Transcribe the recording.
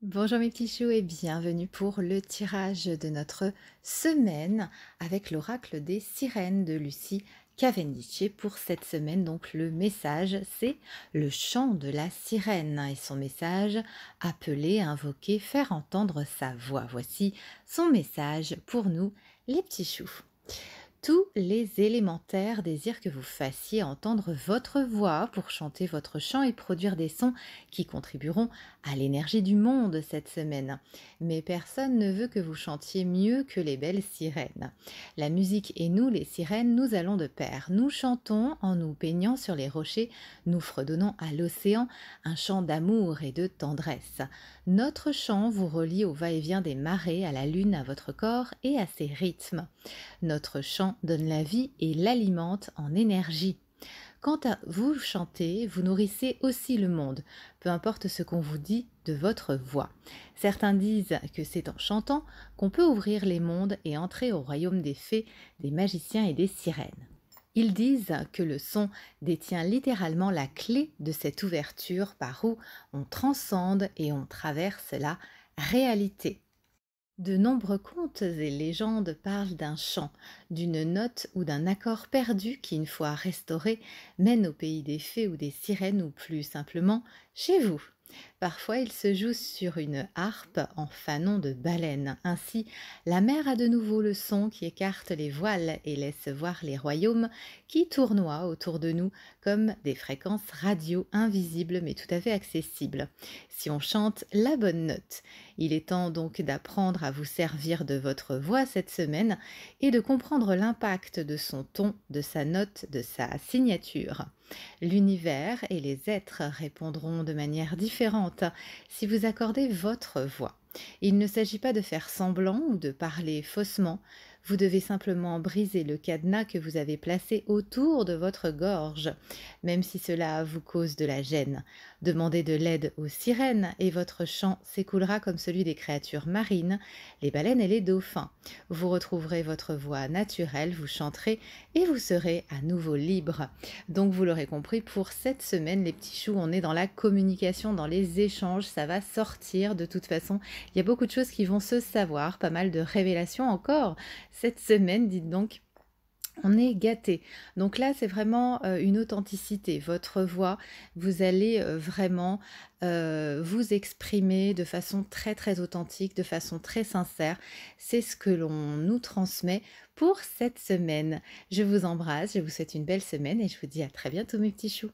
Bonjour mes petits choux et bienvenue pour le tirage de notre semaine avec l'oracle des sirènes de Lucie Cavendish. Et pour cette semaine, donc le message, c'est le chant de la sirène et son message, appeler, invoquer, faire entendre sa voix. Voici son message pour nous les petits choux. Tous les élémentaires désirent que vous fassiez entendre votre voix pour chanter votre chant et produire des sons qui contribueront à l'énergie du monde cette semaine. Mais personne ne veut que vous chantiez mieux que les belles sirènes. La musique et nous, les sirènes, nous allons de pair. Nous chantons en nous peignant sur les rochers, nous fredonnons à l'océan un chant d'amour et de tendresse. Notre chant vous relie au va-et-vient des marées, à la lune, à votre corps et à ses rythmes. Notre chant donne la vie et l'alimente en énergie. Quand vous chantez, vous nourrissez aussi le monde, peu importe ce qu'on vous dit de votre voix. Certains disent que c'est en chantant qu'on peut ouvrir les mondes et entrer au royaume des fées, des magiciens et des sirènes. Ils disent que le son détient littéralement la clé de cette ouverture par où on transcende et on traverse la réalité. De nombreux contes et légendes parlent d'un chant, d'une note ou d'un accord perdu qui, une fois restauré, mène au pays des fées ou des sirènes ou plus simplement chez vous. Parfois, il se joue sur une harpe en fanon de baleine. Ainsi, la mer a de nouveau le son qui écarte les voiles et laisse voir les royaumes qui tournoient autour de nous comme des fréquences radio invisibles mais tout à fait accessibles. Si on chante la bonne note, il est temps donc d'apprendre à vous servir de votre voix cette semaine et de comprendre l'impact de son ton, de sa note, de sa signature. L'univers et les êtres répondront de manière différente si vous accordez votre voix. Il ne s'agit pas de faire semblant ou de parler faussement. Vous devez simplement briser le cadenas que vous avez placé autour de votre gorge, même si cela vous cause de la gêne. Demandez de l'aide aux sirènes et votre chant s'écoulera comme celui des créatures marines, les baleines et les dauphins. Vous retrouverez votre voix naturelle, vous chanterez et vous serez à nouveau libre. Donc vous l'aurez compris, pour cette semaine, les petits choux, on est dans la communication, dans les échanges, ça va sortir de toute façon. Il y a beaucoup de choses qui vont se savoir, pas mal de révélations encore. Cette semaine, dites donc, on est gâté. Donc là, c'est vraiment une authenticité. Votre voix, vous allez vraiment vous exprimer de façon très très authentique, de façon très sincère. C'est ce que l'on nous transmet pour cette semaine. Je vous embrasse, je vous souhaite une belle semaine et je vous dis à très bientôt mes petits choux.